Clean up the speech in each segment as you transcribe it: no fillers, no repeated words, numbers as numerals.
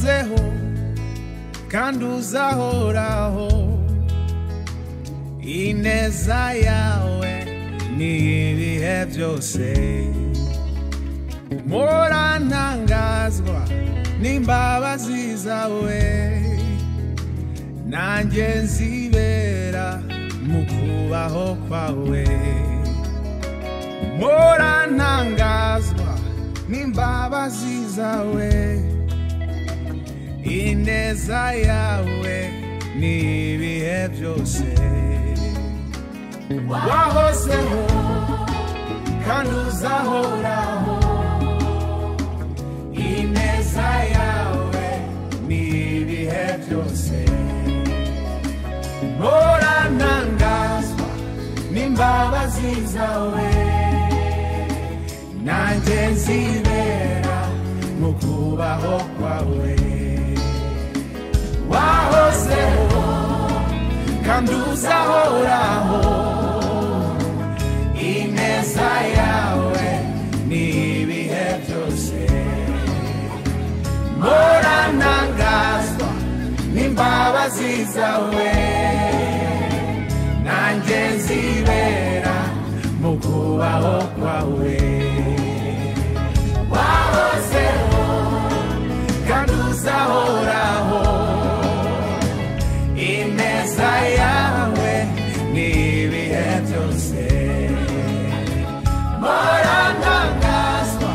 wahozeho kandi uzahoraho, ineza yawe ni ibihe byose. Mpora ntangazwa n'imbabazi zawe, nanjye nzibera mu kubaho kwawe. Mpora ntangazwa n'imbabazi zawe, ineza yawe ni ibihe byose. Wahozeho kandi uzahoraho, ineza yawe ni ibihe byose. Mpora ntangazwa n'imbabazi zawe, nanjye nzibera mu kubaho kwawe. Wahozeho kandi uzahoraho, ineza yawe ni ibihe byose. Mpora ntangazwa n'imbabazi zawe, nanjye nzibera mu kubaho kwawe. Wahozeho kandi uzahoraho, ineza yawe ni ibihe byose. Mpora ntangazwa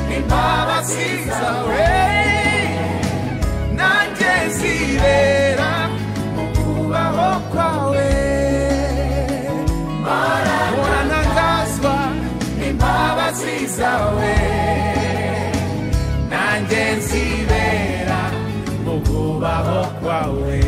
n'imbabazi zawe, nanjye nzibera mu kubaho kwawe. Mpora ntangazwa n'imbabazi zawe, nanjye nzibera mu kubaho kwawe.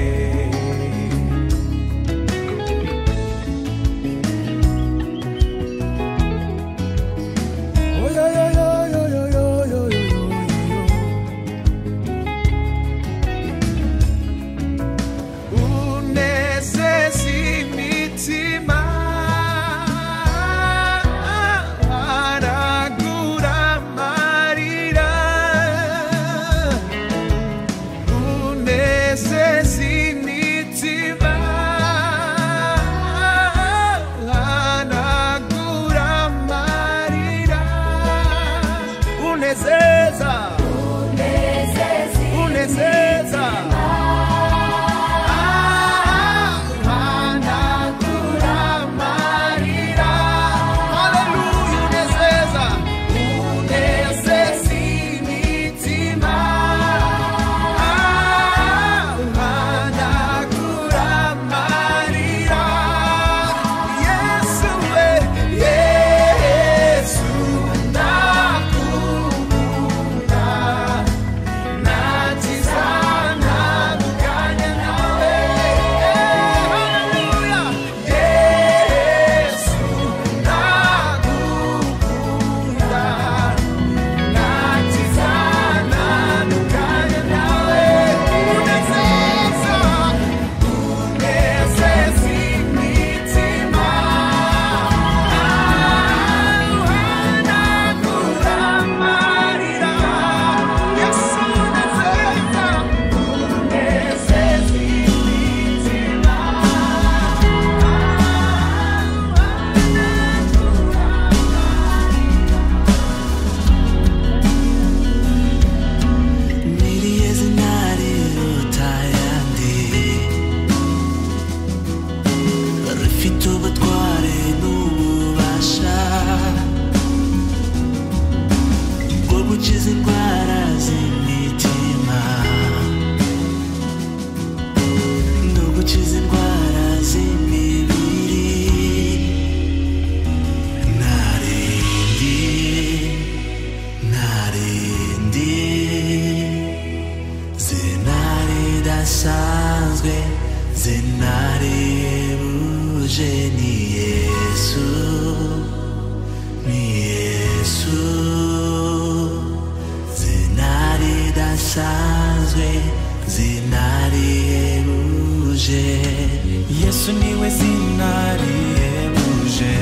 Yesu niwe zina rihebuje,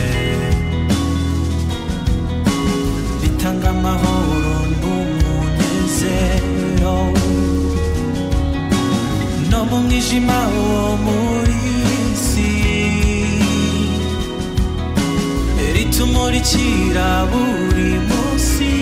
ritanga amahoro n'umunezero. umwijima wo muri isi ritumurikira buri munsi.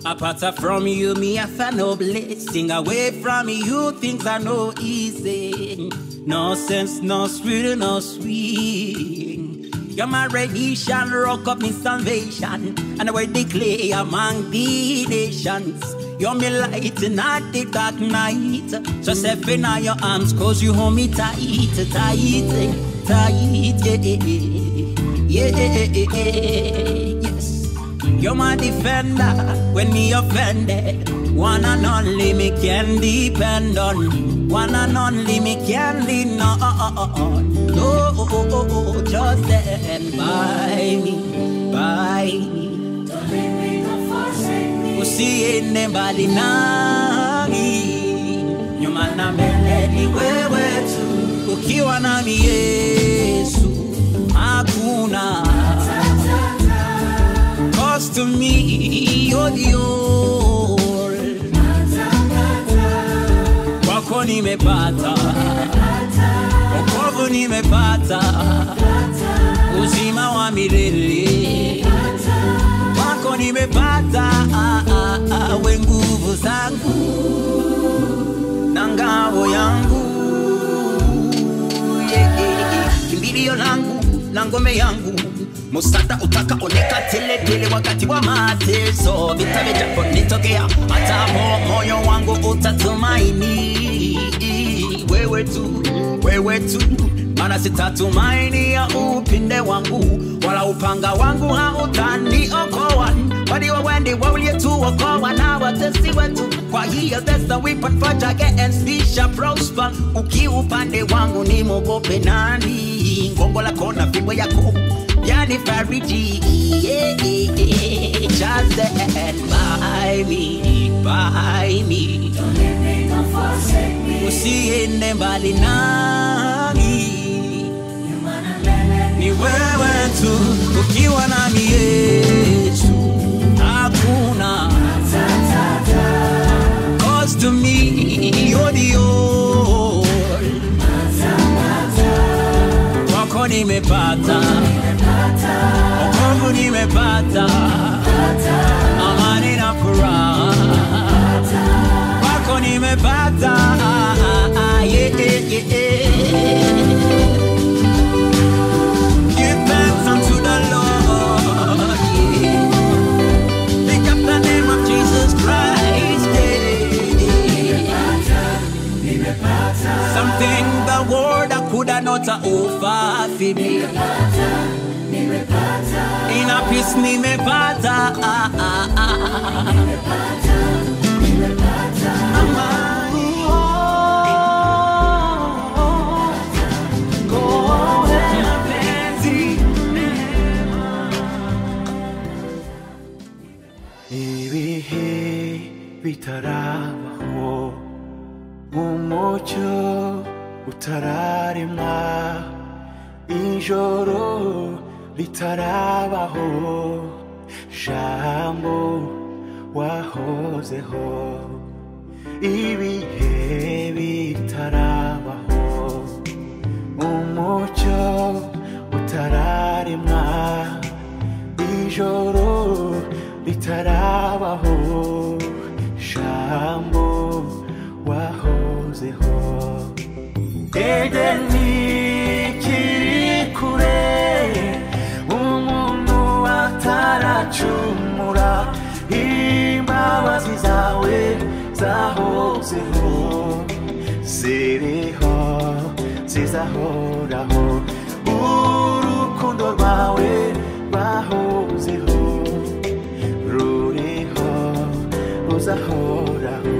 Apart from you, me I find no blessing. Away from you, things are no easy. No sense, no spirit, no sweet. You're my redemption, rock of me salvation, and I will declare among the nations. You're my light in the dark night. So step in your arms, cause you hold me tight, tight, tight, yes. You're my defender when me offended. One and only me can depend on. One and only me can lean on. No, just stand by me, by me. Don't leave me, don't forsake me. Usiende mbali nami. Nyuma na mbele ni wewe tu. Ukiwa nami Yesu, hakuna. Cause to me, you're the all. Wako nimepata, wokovu nimepata, uzima wa milele. Wako nimepata, we nguvu zangu na ngao yangu, kimbilio langu na ngome yangu. Musada utakaoneka tele tele wakati wa mateso. Vita vijapo nitokea, hata moyo wangu utatumaini wewe tu, wewe tu. Maana sitatumaini ya upinde wangu, wala upanga wangu hautaniokoa. Bali wewe ndiwe uliyetuokoa na watesi wetu. Kwa hiyo that's the weapon for against me shall prosper. Upande wangu ni mogope nani? Gongo lako na fimbo yako yani fariji, just stand by me, by me. Don't leave me, don't forsake me. Usiende mbali nami. Ni wewe tu, ukiwa nami Yesu, hakuna. Cause to me, you're the all. Wako nimepata, wokovu kwangu nimepata amani na furaha, kwako nimepata yeah, yeah, yeah. Give thanks unto the Lord, yeah. Pick up the name of Jesus Christ, yeah. Something the world could not offer for me. In a peace nimepata amani. Ibihe bitarabaho, umucyo utararemwa, ijoro ritarabaho, jambo wahozeho. Ibihe bitarabaho, umucyo utararemwa, ijoro ritarabaho, jambo wahozeho. Edeni kiri kure, umuntu ataracumura, imbabazi zawe zahozeho, ziriho zizahoraho, urukundo rwawe rwahozeho, ruriho ruzahoraho.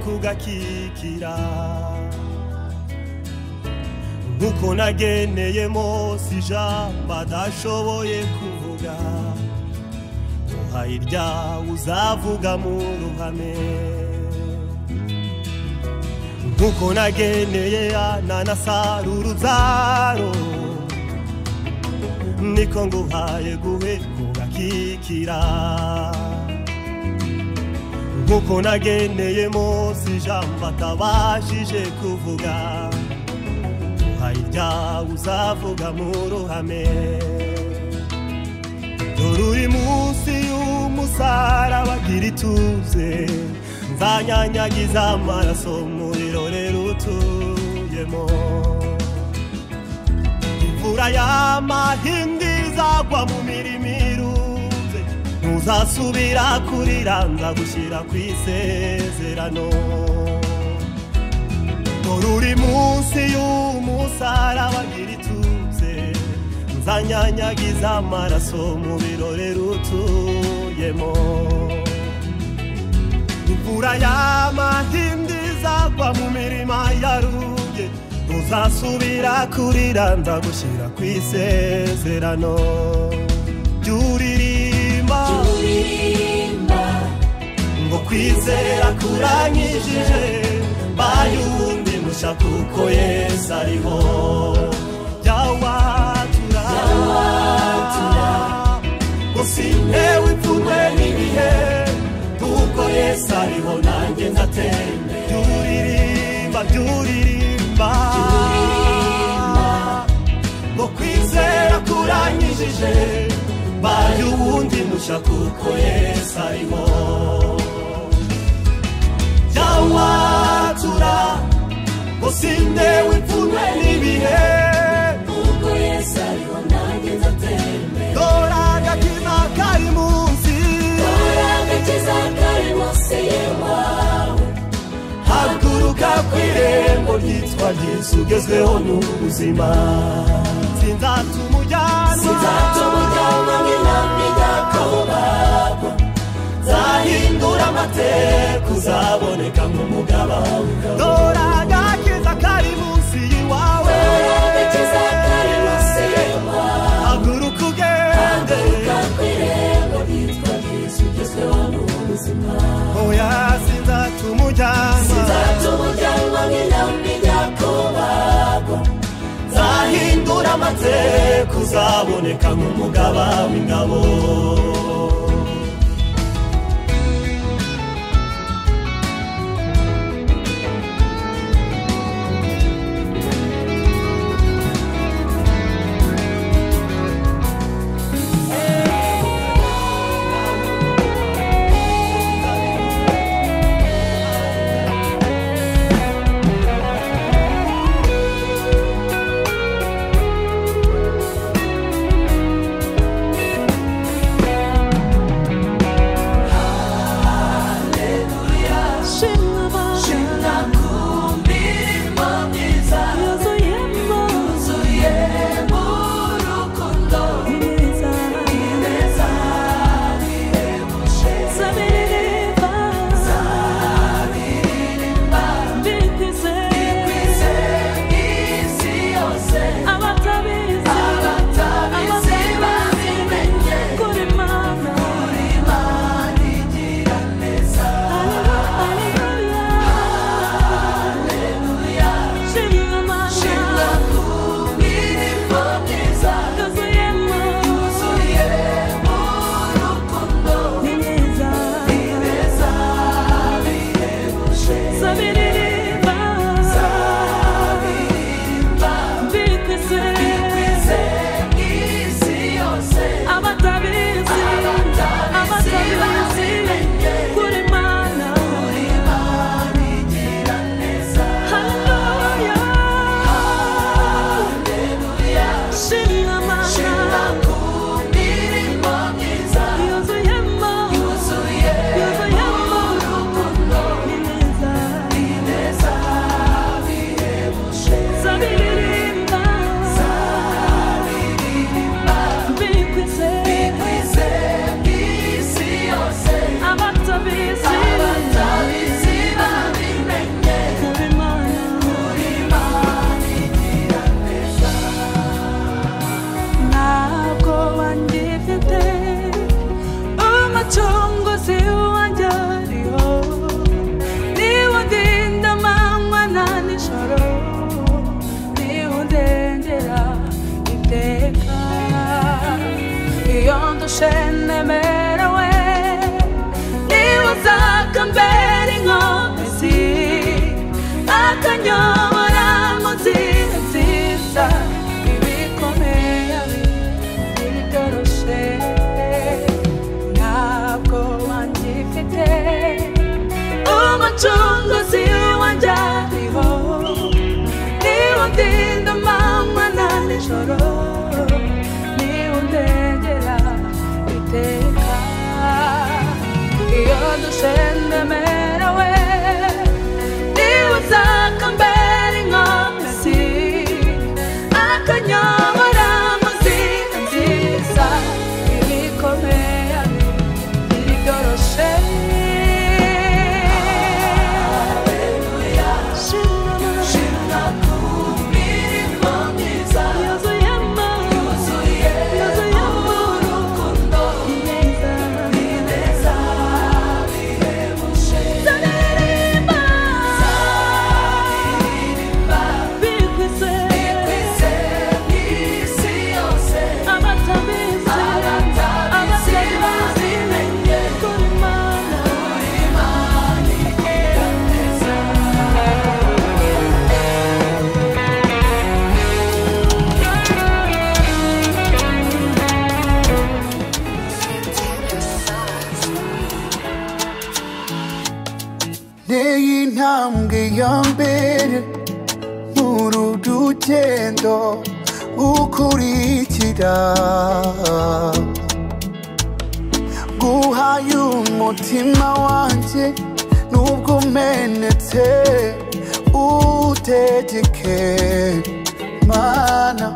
kugakikira nkuko nageneye Mose ijambo adashoboye kuvuga uhayirya uzavuga mu ruhame nkuko nageneye Ana na Sara uruzaro niko nguhaye guhe kugakikira nkuko nageneye Mose ijambo atabashije kuvuga uhayirya uzavuga mu ruhame doruri munsi y'umusaraba gira ituze nzanyanyagiza amaraso murirore rutuyemo imvura y'amahindi izagwa mu mirima iruze ntuzasubira kurira nzagushyira ku isezerano doruri munsi y'umusaraba gira ituze nzanyanyagiza amaraso mu birore rutuyemo imvura y'amahindiza agwa mu mirima yaruye ntuzasubira kurira ndagushyira ku isezerano ry'uririmba ngo kwizera kuranyijije mbaye uwundi mushya kuko Yesu ariho jyawatura ngo sintewe ipfunwe n'ibihe kuko Yesu ariho nanjye nzatembe ry'uririmba ngo kwizera kuranyijije mbaye uwundi mushya kuko Yesu ariho jyawatura ngo sintewe ipfunwe n'ibihe kuko Yesu ariho nanjye nzatembe dore agakiza kari munsi yewawe haguruka kw'irembo ryitwa Yesu ugezweho n'ubuzima sinzatuma ujyanwa nk'intama ijya kubagwa nzahindura amateka uzaboneka nk'umugaba w'ingabo dore agakiza kari munsi y'iwawe haguruka ugende kw'irembo ryitwa Yesu ugezweho n'ubuzima oya sinzatuma ujyanwa nk'intama ijya kubagwa nzahindura amateka uzaboneka nk'umugaba w'ingabo Send them away. They was a compare mbere muri rugendo ukurikira guhaye umutima wanje nubwo umenetse utegeke mana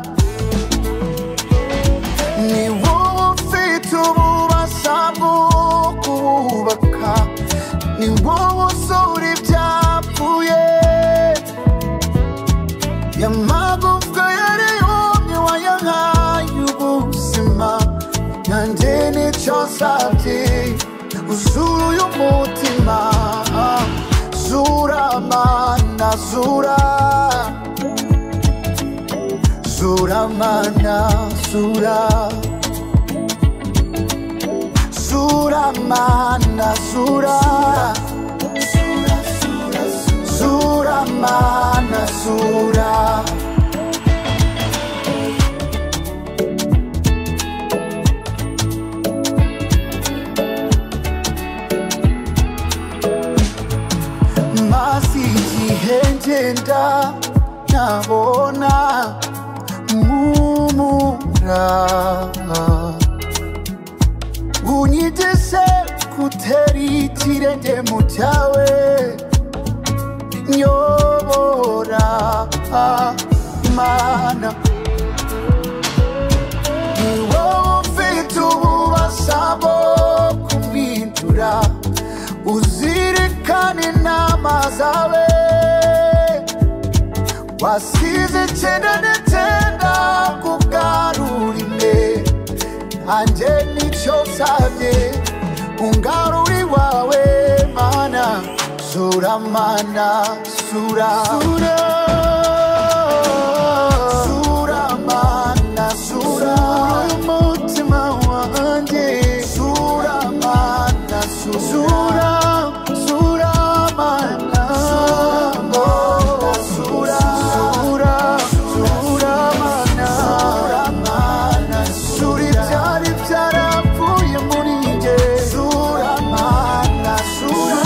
ni wowe ufite ububasha bwo kubaka ni wowe usura ibyapfuye yamagufwa yari yumye wayahaye ubuzima nanjye nicyo nsabye uzura uyu mutima zura mana zura zura mana zura zura mana zura zura mana zura mazi igihe ngenda nabona mumura unyigeze gutera ikirenge mu cyawe nyobora mana ni wowe ufite ububasha bwo kumpindura uzirikane inama zawe wasize 99 kugarura imwe anje nicyo nsabye ungarura iwawe mana zura mana zura zura mana zura umutima wanjye zura mana zura zura mana zura zura zura mana zura ibyari byarapfuye muri njye zura mana zura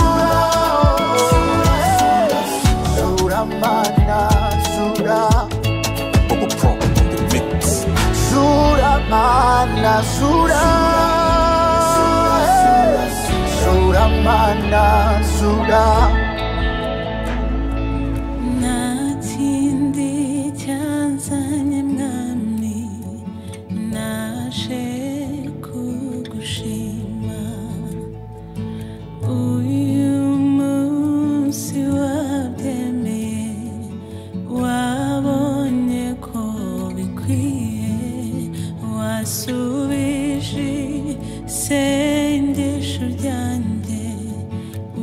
zura mana zura zura mana zura zura mana zura natindi cyanzanye mwami naje kugushima uyu munsi wabyemeye wabonye ko bikwiye wasubije isengesho ryanjye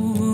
ubu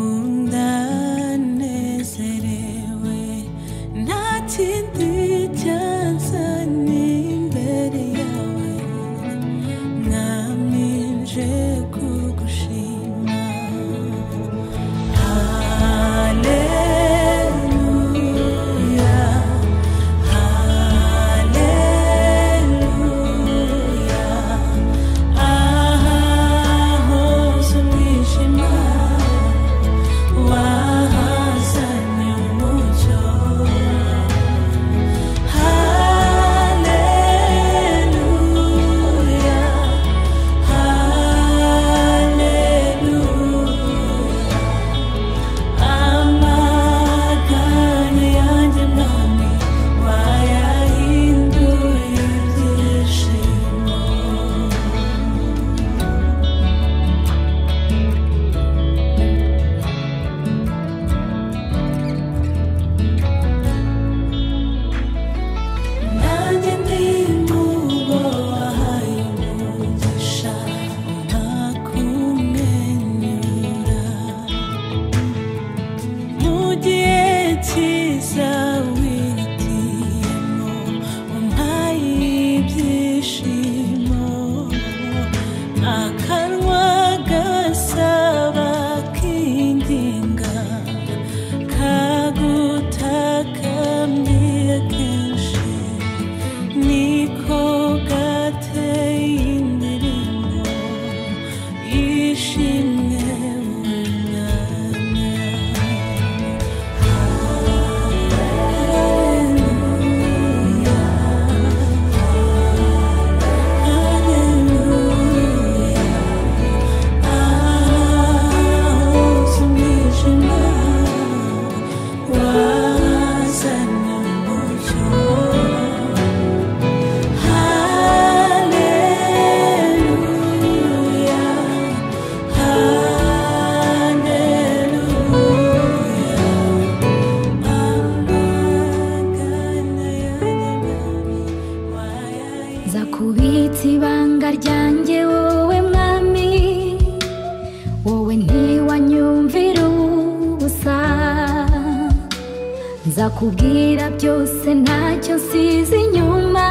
nzakubwira byose ntacyo nsize inyuma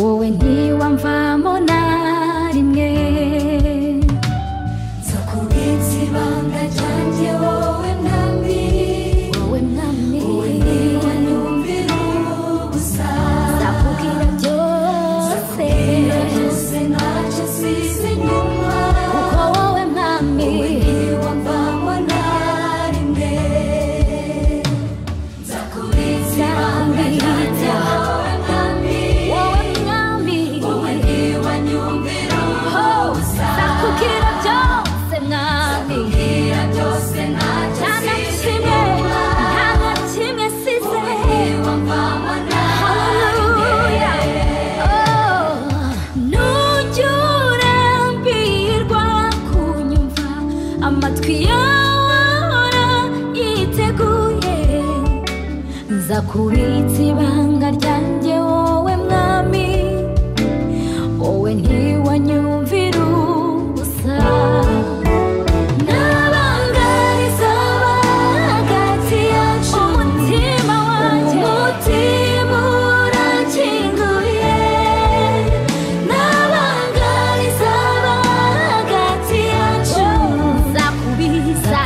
wowe ntiwamvamo na rimwe nzakubitsa ibanga ryanjye wowe mwami wowe ntiwanyumvira ubusa nzakubwira byose ntacyo nsize inyuma kuko wowe mwami ntiwamvamo na rimwe nzakubitsa ibanga ryanjye wowe mwami wowe ntiwanyumvira ubusa nzakubwira byose mwami byose ntacyo nsize inyuma nta na kimwe nsize ntiwamvamo na rimwe nujya urambirwa kunyumva amatwi yawe ahora yiteguye nzakubitsa ibanga ryanjye wowe mwami wowe ntiwanyumvira ubusa nabangariza hagati yacu umutima wanjye umutima urakinguye nabangariza hagati yacu nzakubitsa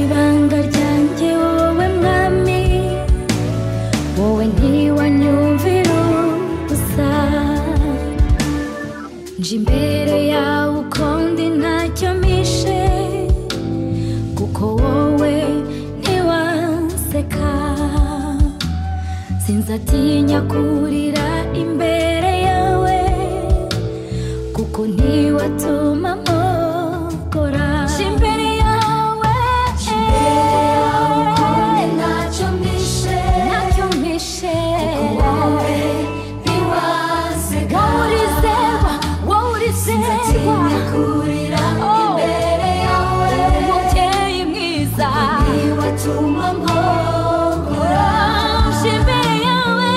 ibanga ryanjye wowe mwami wowe ntiwanyumvira ubusa nje imbere yawe ukundi ntacyo mpishe kuko wowe ntiwaseka sinzatinya kurira imbere yawe kuko ntiwatuma mpokora nje imbere yawe ukundi ntacyo mpishe kuko wowe ntiwaseka wowe urizerwa kurira imbere yawe umubyeyi mwiza ntiwatuma mpokora nje imbere yawe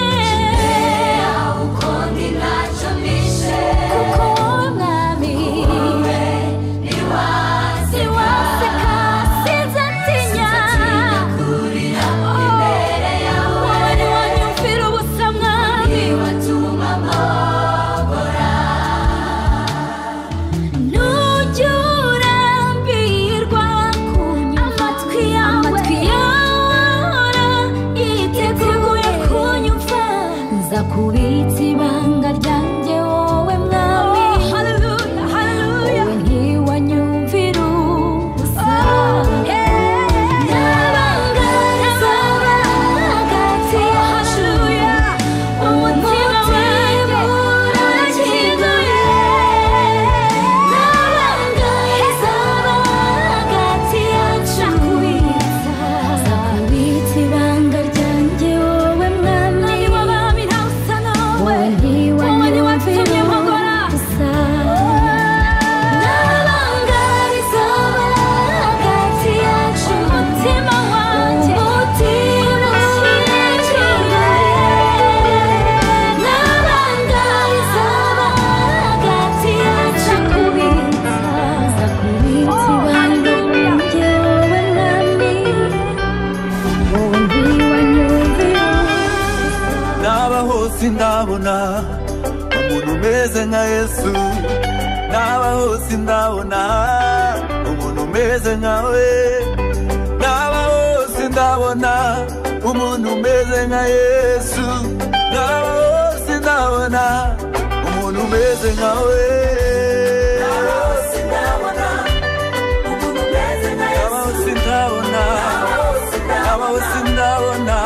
ukundi ntacyo mpishe kuko wowe mwami ntiwaseka sinzatinya kurira imbere yawe wowe ntiwanyumvira ubusa mwami ntiwatuma mpokora nujya urambirwa kunyumva amatwi yawe ahora yiteguye kunyumva nzakubitsa ibanga ryanjye wowe mwami wowe ntiwanyumvira ubusa nabangariza hagati yacu umutima urakinguye nabangariza hagati yacu nzakubitsa ibanga ryanjye wowe mwami wowe ntiwanyumvira ubusa nabangariza hagati yacu umutima wanjye ukinguye nabangariza hagati yacu nzakubitsa ibanga ryanjye wowe mwami wowe ntiwanyumvira naba hose ndabona umuntu umeze nka Yesu naba hose ndabona umuntu umeze nkawe naba hose ndabona umuntu umeze nka Yesu naba hose ndabona umuntu umeze nkawe naba hose ndabona umuntu umeze nka Yesu naba hose ndabona naba hose ndabona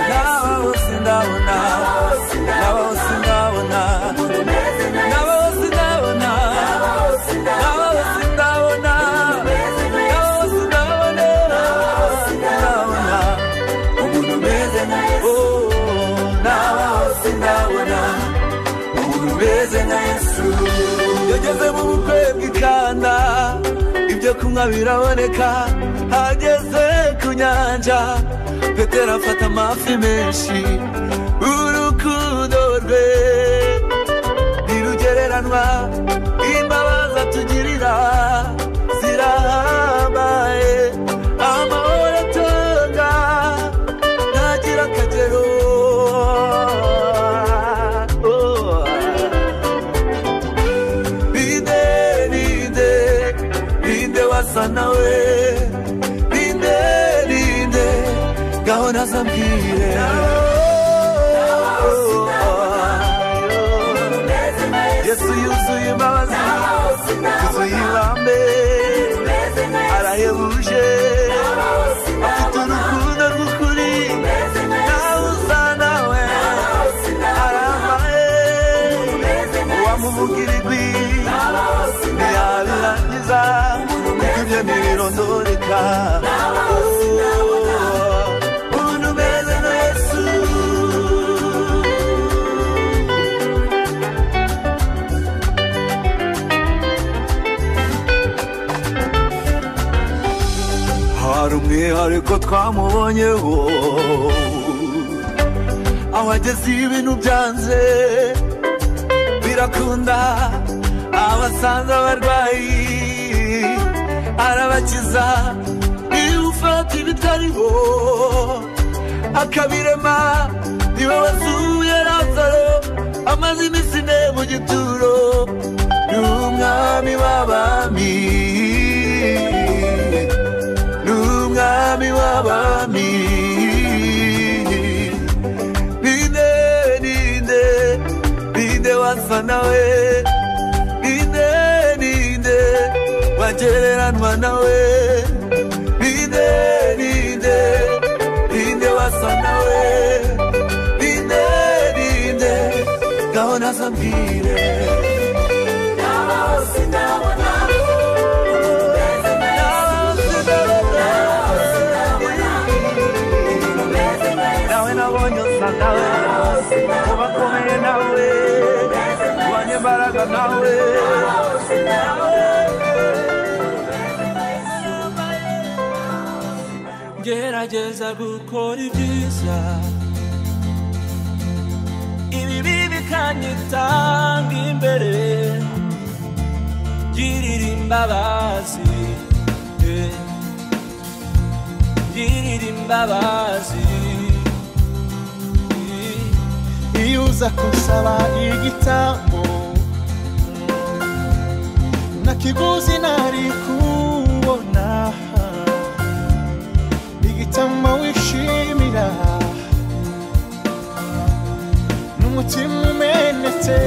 naba hose ndabona naba hose ndabona naba hose ndabona naba hose ndabona naba hose ndabona umuntu umeze nka Yesu naba hose ndabona umuntu umeze nka Yesu yageze mu bukwe bw'ikana ibyo kunywa biraboneka ageze ku nyanja Petero afata amafi menshi urukundo rwe ntirugereranwa imbabazi atugirira zirahambaye amahoro atonga n'akagero. Ninde wasa nawe, ninde gahora zambwire. Yesu yuzuye imbabazi, yuzuye ibambe, arahebuje, afite urukundo rw'ukuri, nawe usa nawe, arambaye, uwamuvugira igwi ntiyabirangiza, kuko ibyo ntibirondoreka. Umuntu umeze nka Yesu. Hari umwihariko twamubonyeho, aho ageze ibintu byanze birakunda, abasanze abarwayi arabakiza, iyo ufata ibitariho akabirema, niwe wazuye Lazaro amaze iminsi ine mu gituro. Ni umwami w'abami, n'umwami w'abami. Ninde wasa nawe, ninde wagereranwa nawe, ninde wasa nawe, ninde gahora zambwire. Ubakomeye nawe, ubanye imbaraga nawe. Gerageza gukora ibyiza, ibibi bikanyitanga imbere. Girira imbabazi, girira imbabazi. iyo uza kunsaba igitambo na kiguzi nari kubona, igitambo wishimira n'umutima umenetse.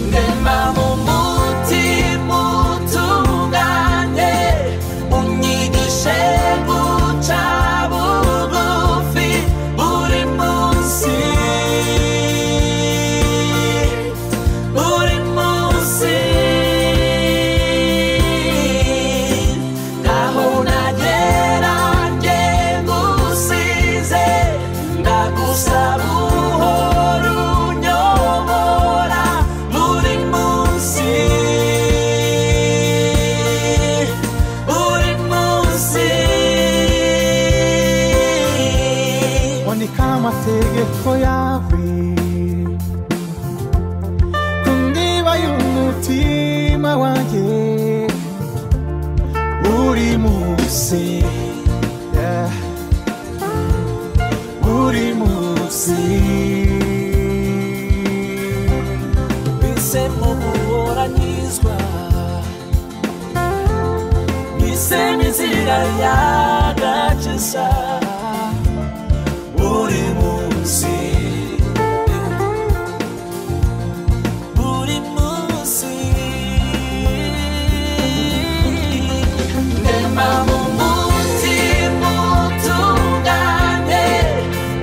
Ndema mu mutima utunganye, unyigishe guca bugufi buri munsi, buri munsi. Naho nagera nge ngusize, ndagusaba uhora unyobora buri munsi, buri munsi. Wandika amategeko yawe ku ndiba y'umutima wanjye buri munsi, buri munsi. Bisemo guhoranyizwa, bisemo inzira y'agakiza buri munsi, buri munsi. Ndema mu mutima utunganye,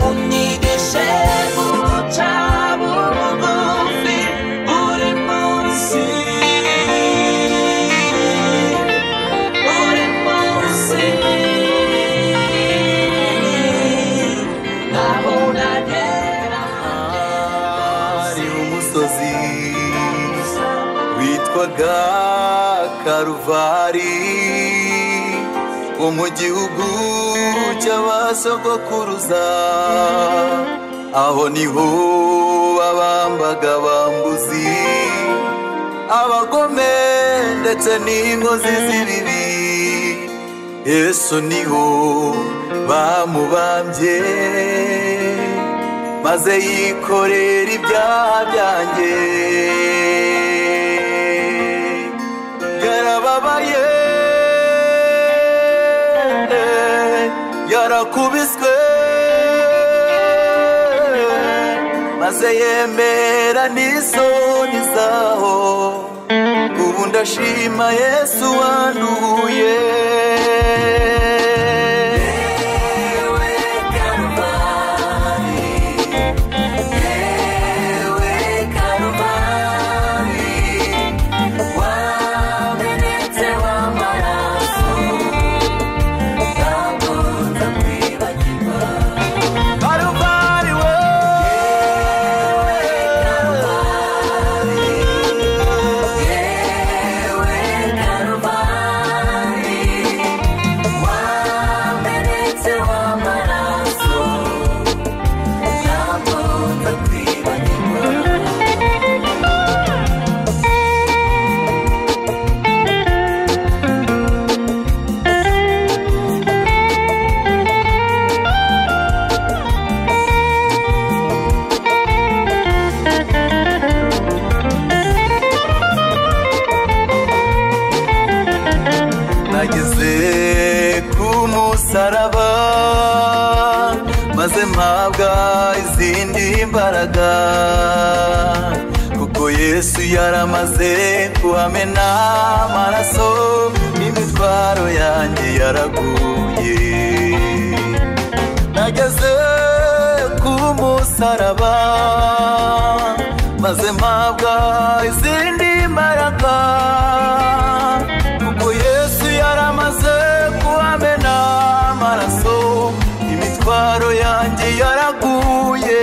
unyigishe guca bugufi buri munsi, buri munsi. Naho nagera Hari umusozi witwaga Karuvari wo mu gihugu cy'abasogokuruza, aho niho babambaga abambuzi, abagome ndetse n'inkozi z'ibibi. Yesu niho bamubambye maze yikorera ibyaha byanjye yarababaye yarakubiswe maze yemera n'isoni zaho ubu ndashima Yesu wanduye saraba maze mpabwa izindi imbaraga kuko Yesu yaramaze kuhamena amaraso n'imitwaro yanjye yaraguye nageze ku musaraba maze mpabwa izindi imbaraga kuko Yesu yaramaze kuhamena amaraso imitwaro yanjye yaraguye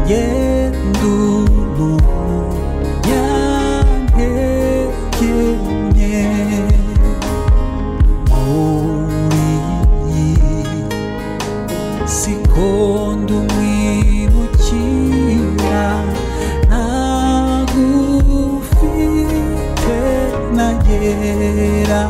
yendu yantekenye muri sikondo mwimukira nagufite nagera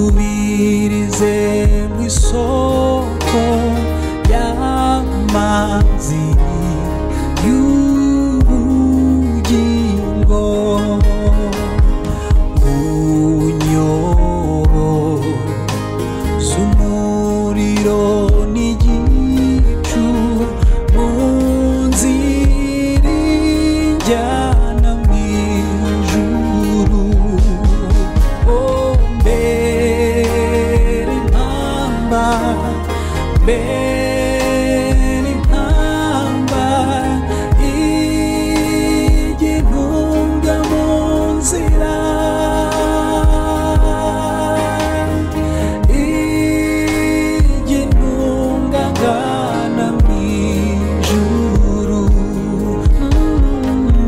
tubirize mw'isoko y'amazi y'ubugingo unyoboza umuriro n'igicu mu nzira injyana mw'ijuru beni mpamba igintunga mu nzira igintunga ngana mw'ijuru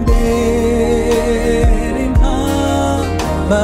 beni mpamba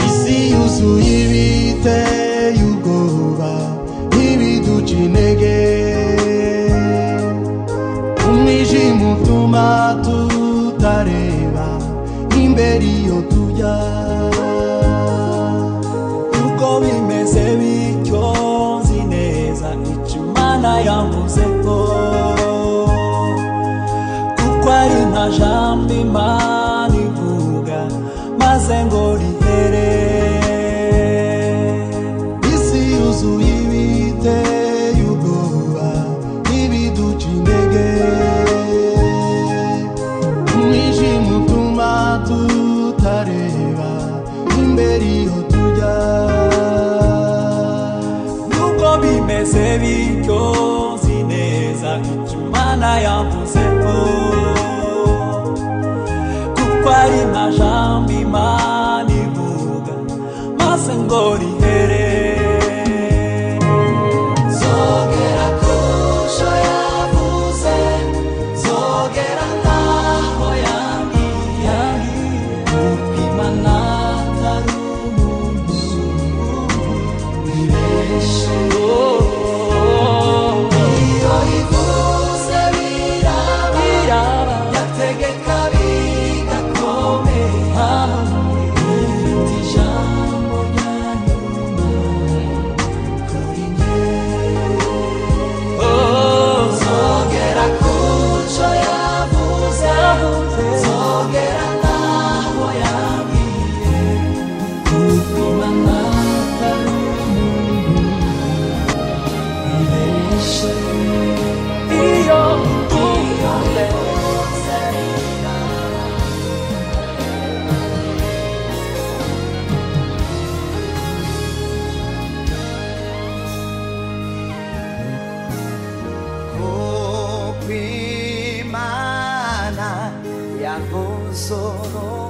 isi yuzuye ibiteye ubwoba n'ibiduca intege umwijima utuma tutareba imbere iyo tujya uko bimeze bityo nzi neza icyo Imana yavuze ko kuko ari nta jambo Imana ivuga maze ngo rihere isi yuzuye ibiteye ubwoba n'ibiduca intege umwijima utuma tutareba imbere iyo tujya nuko bimeze bityo nzi neza icyo Imana yavuze ko kuko ari nta jambo Imana ivuga maze ngo rihere zogera kusho yavuze zogera naho yambwiye kuko Imana atari umuntu wibeshe iyo ivuze biraba yategeka bigakomera ifite ijambo ryanyu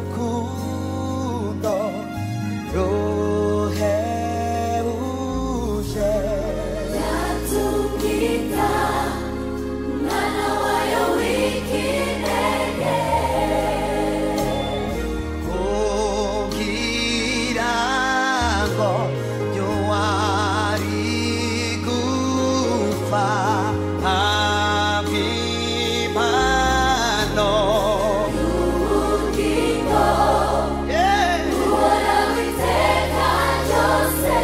urukundo ruhebuje yatubwita umwana wayo w'ikinege kugira ngo ntiwari gupfa impano ubugingo buhora witeka ryose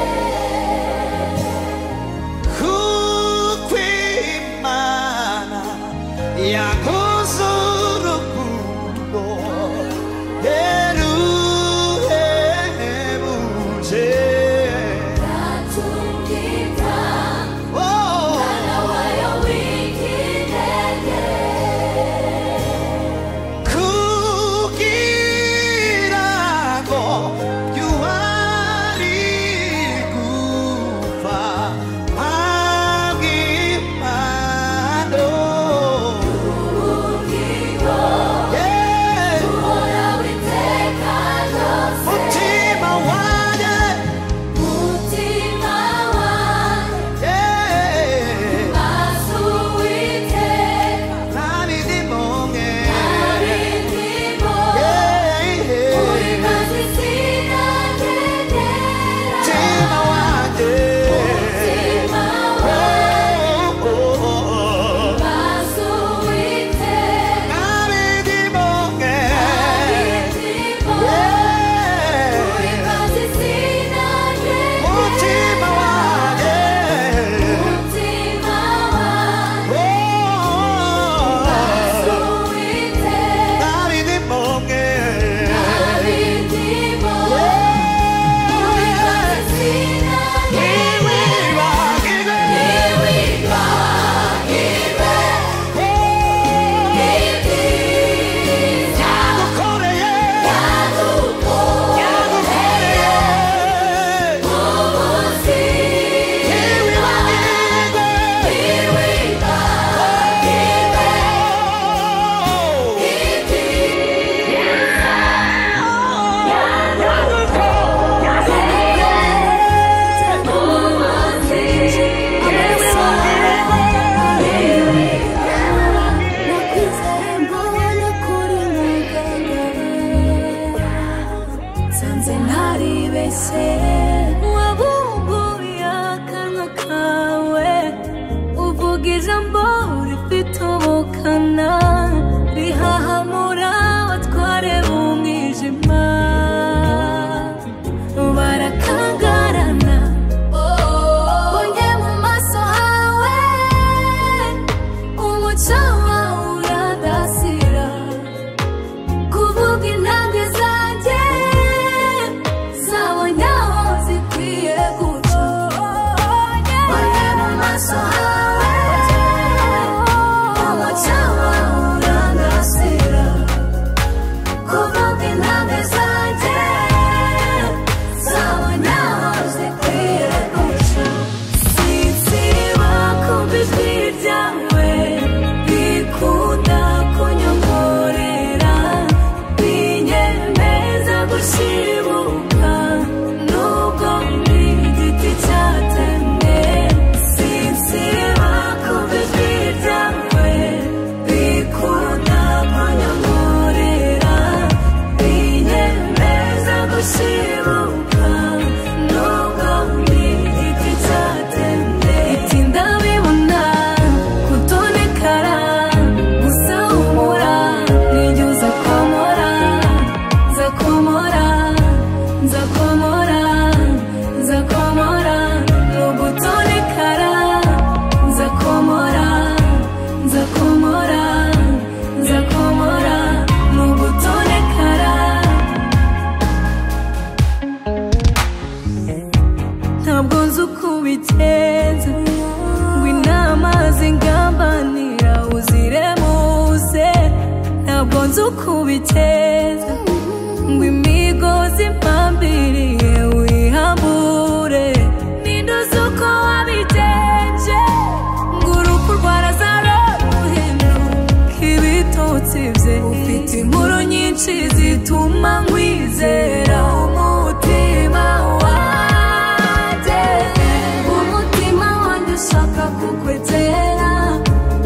kuko Imana yakoze urukundo ruhebuje yatubwita umwana wayo w'ikinege kugira ngo ntiwari gupfa impano ubugingo buhora witeka ryose mutima wanjye mutima wanjye maze uwiteka ntabindimwe abindimo uri maze izina ryegera mutima wanjye mutima wanjye maze uwiteka ntabindimwe abindimo uri maze izina ryegera mutima wanjye mutima wanjye maze uwiteka ntabindimwe abindimo uri maze izina ryegera wabumbuye akanwa kawe uvuga ijambo rifite ubukana rihahamura abatware b'umwijima barakangarana bonye mu maso hawe umuco wawe uradasira kuvuga intambwe zanjye zabonye aho zikwiye guca bonye mu maso hawe umuco wawe uradasira kuvuga intambwe zanjye zabonye aho zikwiye guca sinsiba kumva ijwi ryawe bikunda kunyongorera binyemeza gushibuka nubwo ndi igiti cyatemwe sinsiba kumva ijwi ryawe bikunda kunyongorera binyemeza gushibuka nubwo ndi igiti cyatemwe itinda bibona kutonekara gusa humura nijye uzakomora nzakomora nzakomora nzakomora nubwo utonekara nzakomora nzakomora nzakomora nubwo utonekara ntabwo nzi uko ubigenza ngo inama zingambanira uziremuze ntabwo nzi uko ubigenza ngo imigozi mpambiriye wihambure ninde uzi uko wabigenje ngo urupfu rwarazara ruhinduka ibitotsi bye ufite inkuru nyinshi nyinshi zituma nkwizera umutima wanjye ushaka kukwegera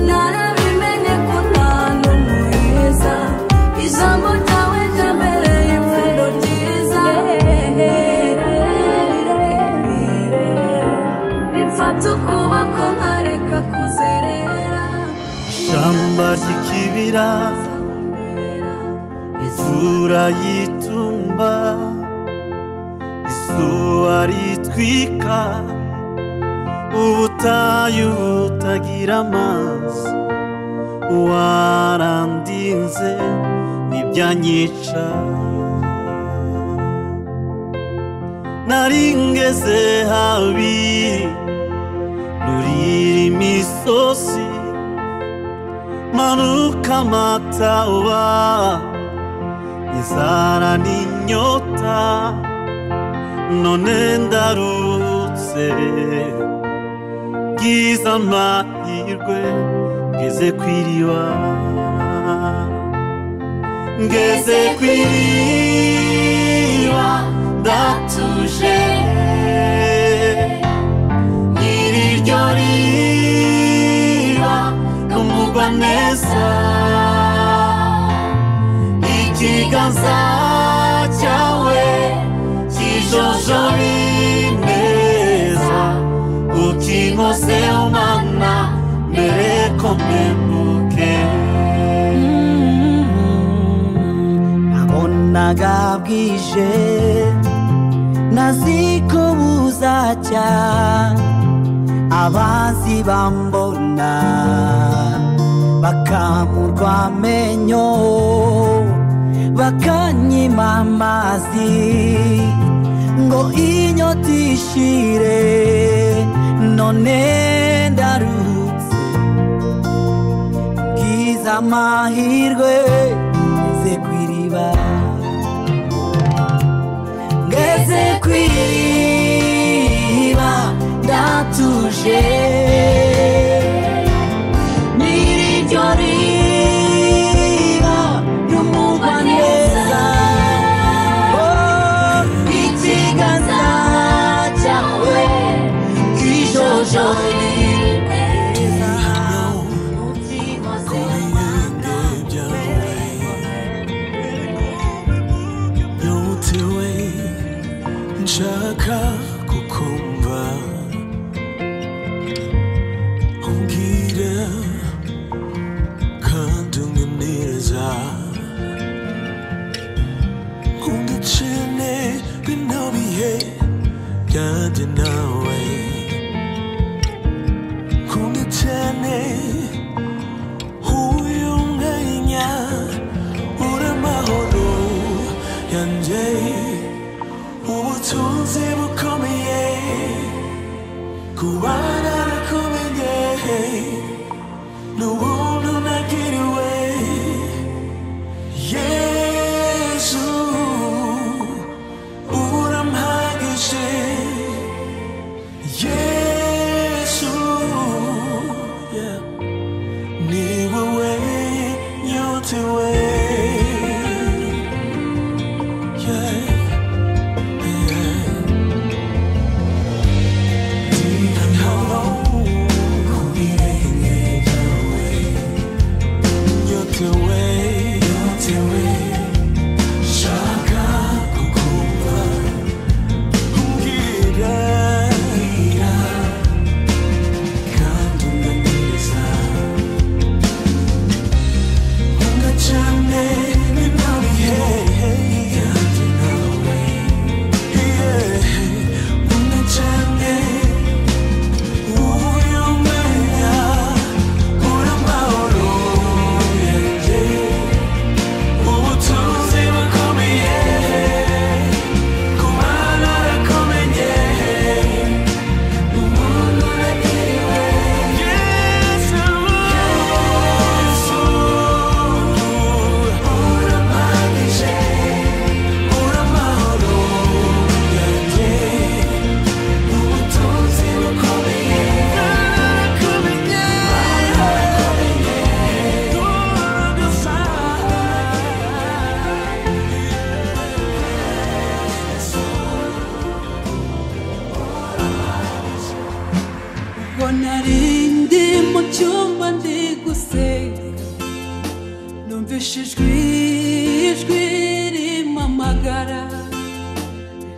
narabimenye ko nta n'umuhiza ijambo ryawe ryabereye ipfundo ryiza bimfata ukuboko nkareka kuzerera shamba ry'ikibira imvura y'itumba izuba ritwika ubutayu butagira amazi warandinze ntibyanyica naringeze habi nurira imisozi manuka amataba inzara n'inyota none ndarutse giza amahirwe ngeze kw'iriba ngeze kw'iriba ndatuje nyiri iryo riba n'umugwa neza ikiganza cyawe kijojoba ineza ukinkoze umana mbere ko mpemuke nabonaga bwije naziko buzacya abazi bambona bakamurwa amenyo bakanyima amazi ngo inyota ishire none ndarutse bwiza amahirwe ngeze kw'iriba ngeze kw'iriba ndatuje n'iryo riba n'umugwa neza ikiganza cyawe kijojo nshaka kukumva umbwira kandi unyemereza nkunda cyane bino bihe byanjye nawe nkunda cyane uyu mwanya uri amahoro yanjye ubutunzi bukomeye kuba narakumenye n'ubuntu nagiriwe Yesu urampagije Yesu ni wowe nyotewe How ubwo narindi mu cyumba ndi gusenga numvise ijwi rimpamagara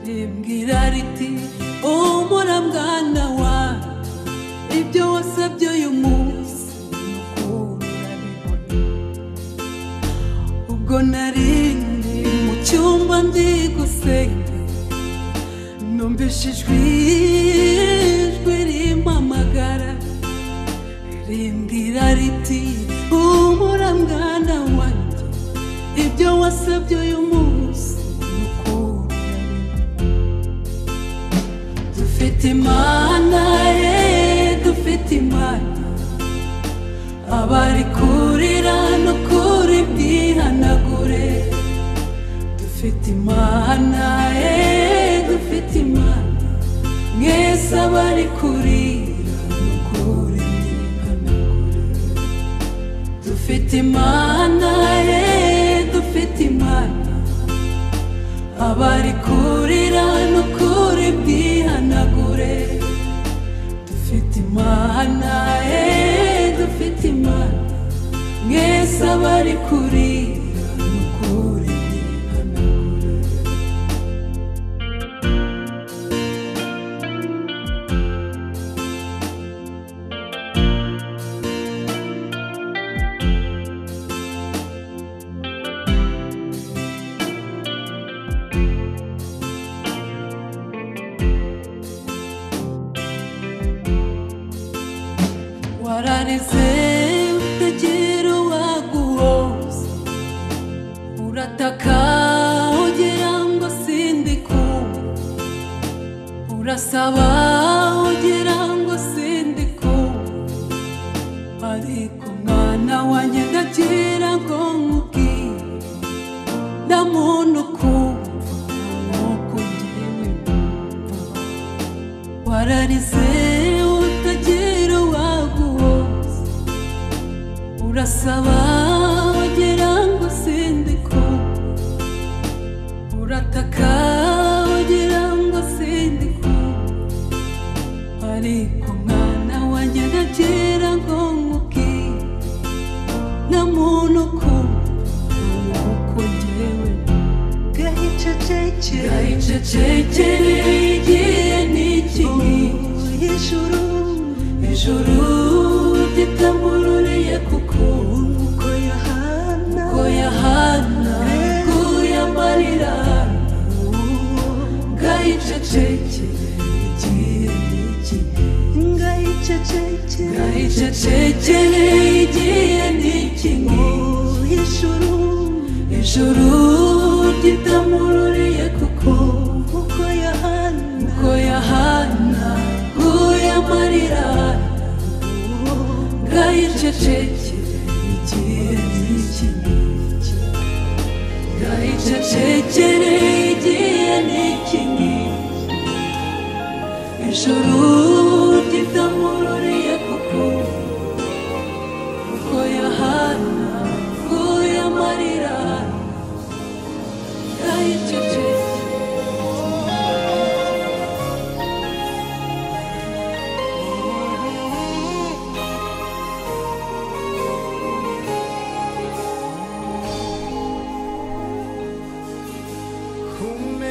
rimbwira riti humura mwana wanjye ibyo wasabye uyu munsi n'ukuri urabibona ubwo narindi mu cyumba ndi gusenga numvise ijwi rimpamagara rimbwira riti humura mwana wanjye ibyo wasabye uyu munsi n'ukuri dufite imana dufite imana abari kurira n'ukuri bwihanagure dufite imana dufite imana mwese abari kurira n'ukuri bwihanagure dufite imana dufite imana abari kurira n'ukuri bwihanagure dufite imana dufite imana mwese abari kurira n'ukuri bwihanagure wararize utagira uwaguhoza urataka ugira ngo sindikumva urasaba ugira ngo sindikumva ariko mwana wanjye ndagira ngo nkubwire nta muntu ukumva nk'uko njyewe numva wararize utagira uwaguhoza urasaba ugira ngo sindikumva urataka ugira ngo sindikumva ariko mwana wanjye ndagira ngo nkubwire nta muntu ukumva nk'uko njyewe gahicecekere igihe n'iki ijuru ritamururiye kuko Yohana kuya amarira gahicecekere igihe n'iki gahicecekere igihe n'iki ijuru ritamururiye kuko Yohana kuya amarira gahicecekere igihe n'iki gahicecekere igihe n'iki ijuru ritamururiye kuko Yohana kuya amarira gahicecekere Come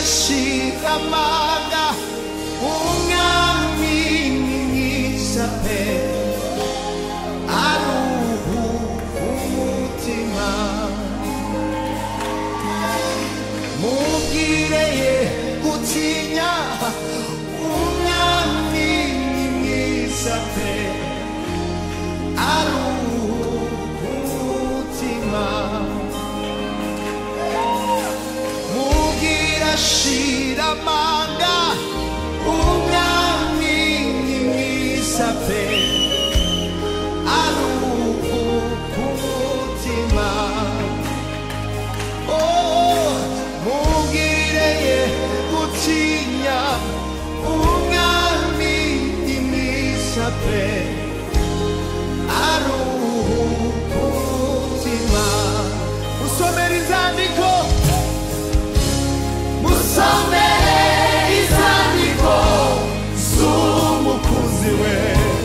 shikamanga umwami mwiza pe aruhu umutima mubwireye gutinya umwami mwiza pe aruhu umutima mubwira shiramanga umwami mwiza pe aruhu umutima mubwireye gutinya umwami mwiza pe aruhu umutima musomera inzandiko musomere izandiko z'umukunzi we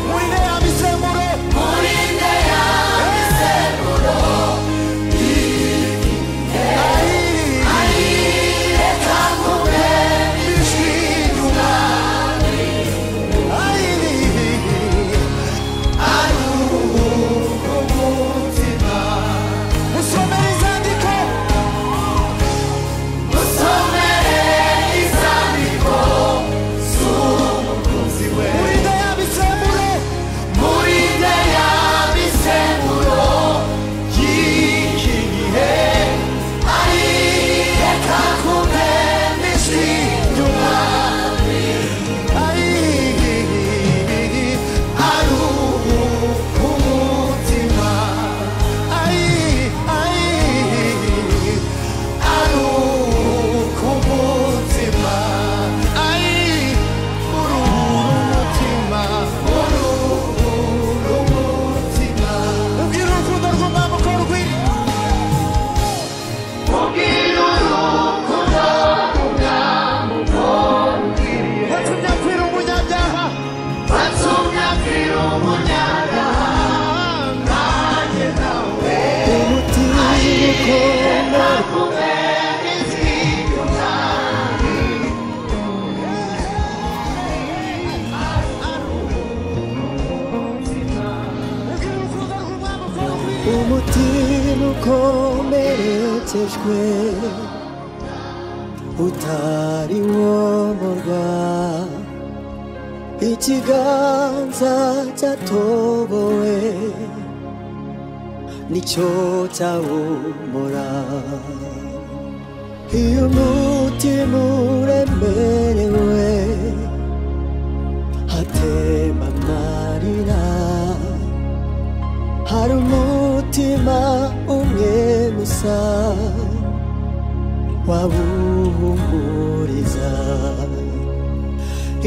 murinde ya misemburo murinde ya misemburo reka nkube bishimwa aruhuka umutima musomere izandiko musomere izandiko z'umukunzi we murinde ya misemburo murinde ya misemburo y'iki gihe reka nkube bishimwa aruhuka umutima aruhuka umutima uruhuka umutima ubwira urukundo rw'umwami uko rwiri ubwira urukundo rw'umwami uko rwiriye watumye apfira umunyabyaha watumye apfira umunyabyaha nanjye nawe umutima ukunda kubera izindi umwami umutima ukomerekejwe utari womorwa ikiganza cyatobowe nicyo cyawumura iyo umutima uremerewe hatemba amarira hari umutima umwe gusa wawuhumuriza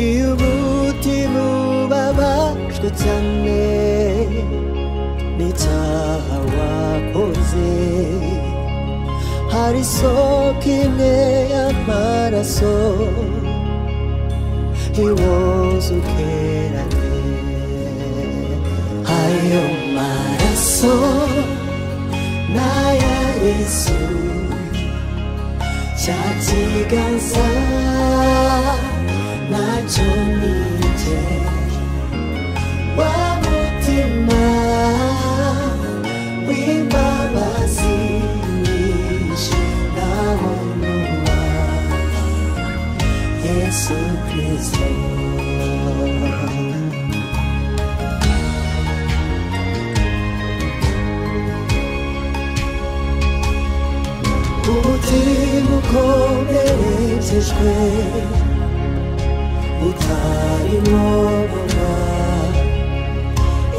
iyo umutima ubabajwe cyane n'icyaha wakoze hari isoko imwe y'amaraso iwozukeranye ayo maraso n'aya Yesu cya kiganza nacyo nije wa mutima w'imbabazi nyinshi ndabona Yesu Kristo umutima ukomerekejwe utarimo mbona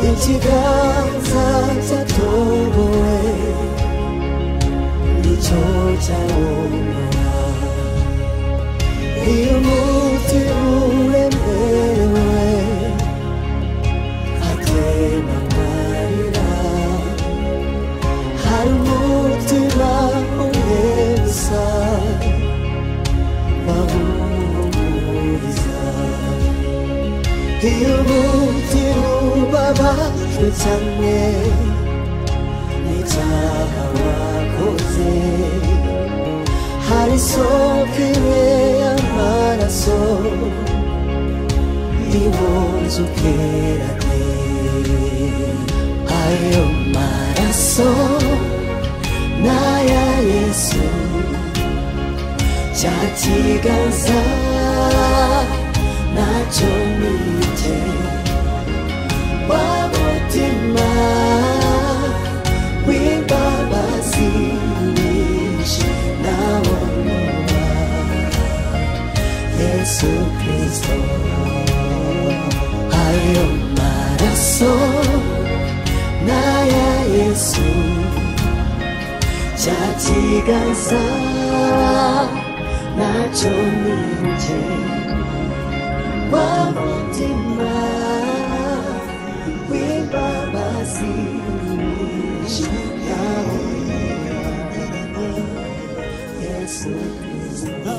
ikiganza cyatobowe nicyo cyawumara iyo umutima uremerewe hatemba amarira hari umutima umwe gusa wawuhumuriza iyo umutima ubabajwe cyane n'icyaha wakoze hari isoko imwe y'amaraso ibuze ubwirane. Ayo maraso n'aya Yesu, cya kiganza nacyo nite, wa mutima w'imbabazi nyinshi nawunywa, Yesu Kristo. Ayo maraso n'aya Yesu, cya kiganza nacyo nite, wa mutima w'imbabazi nyinshi nawunywa, Yesu Kristo.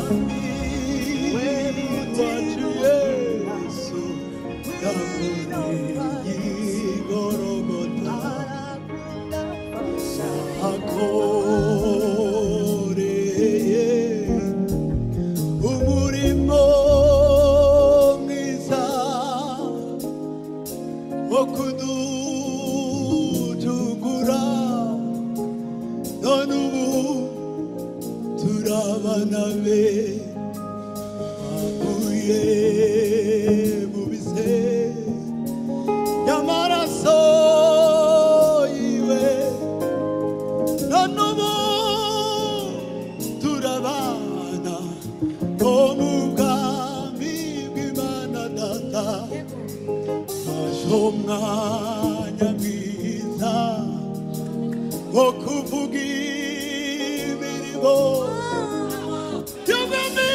umurimo mwiza wo kuducungura, none ubu turabana be, bavuye mu bise y'amaraso yiwe, none ubu turabana bo mu bwami bw'Imana Data. Haje umwanya mwiza wo kuvuga imirimo y'umwami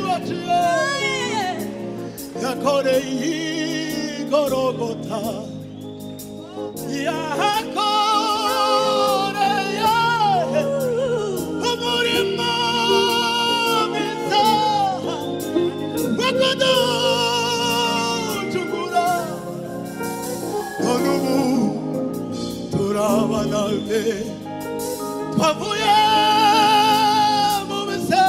wacu yakoreye i Gologota, yahakoreye umurimo mwiza wo kuducungura, none ubu turabana be, twavuye mu bise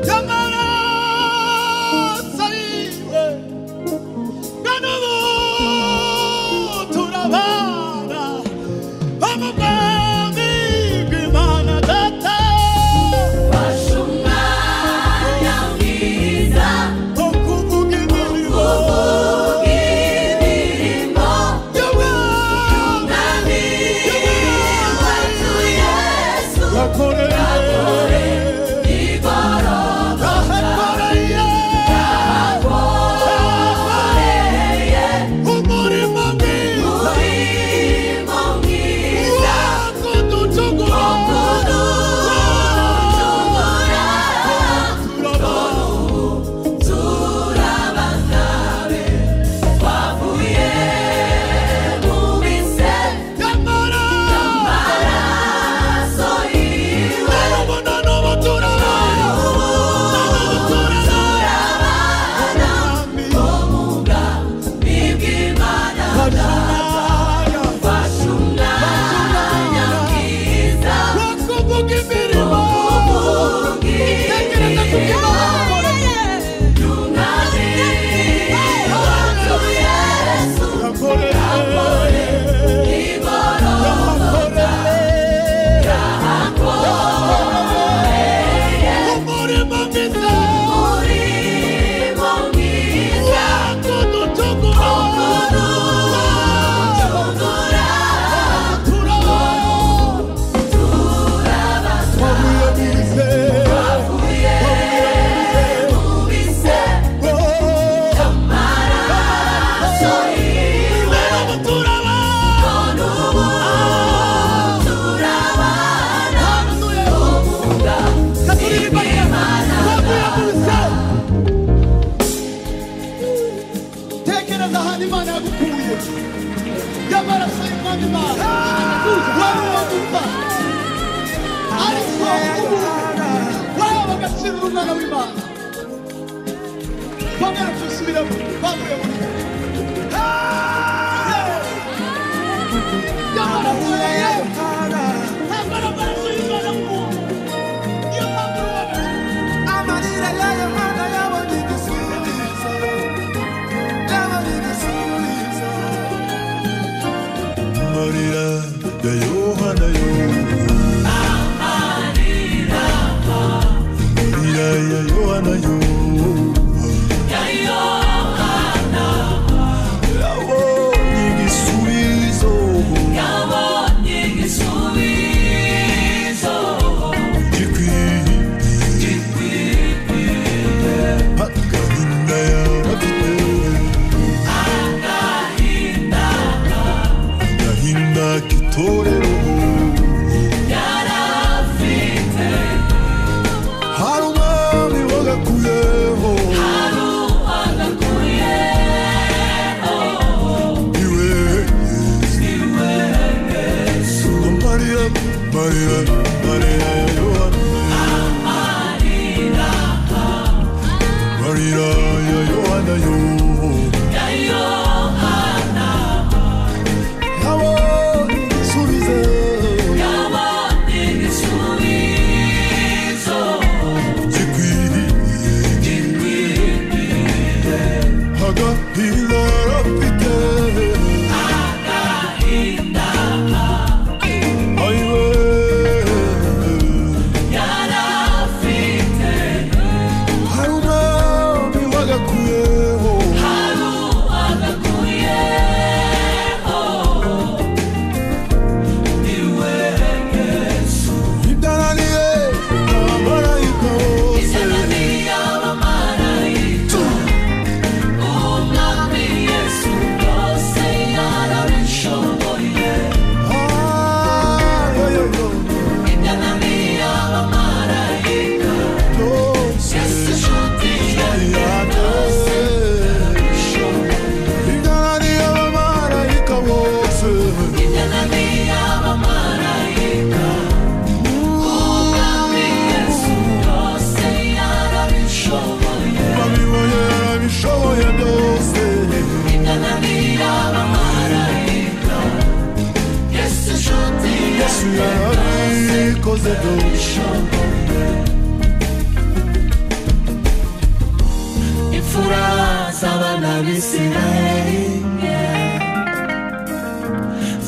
y'amaraso yiwe, none ubu turabana bo mu bwami bw'Imana Data. Fashe umwanya mwiza wo kuvuga imirimo y'umwami wacu Yesu, yakoreye i Gologota, yahakoreye umurimo mwiza umurimo mwiza wo kuducungura, turabana be, twavuye mu bise y'amaraso yiwe, none ubu turabana bo mu bwami bw'Imana Data. Fashe umwanya mwiza wo kuvuga imirimo y'umwami wacu Yesu, yakoreye i Gologota, yahakoreye umurimo mwiza umurimo mwiza wo kuducungura, twavuye mu bise y'amaraso yiwe, none ubu turabana bo mu bwami bw'Imana Data. tekereza ahantu Imana yagukuye, y'amaraso y'Umwami Imana wari uwagufa, ariko ubu wahawe agaciro n'umwana w'Imana. Twongere tusubiremo, twavuye muri y'amaraso ya Yesu, ntabwo ari amaraso y'Imana Imfura z'abana b'Isiraheli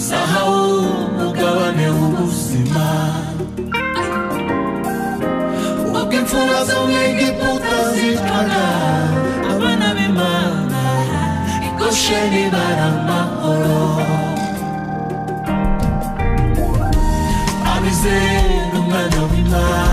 zahawe umugabane w'ubuzima ubwo imfura zo mu Egiputa zitwaga abana b'Imana i Gosheni bari amahoro abizera umwana w'Imana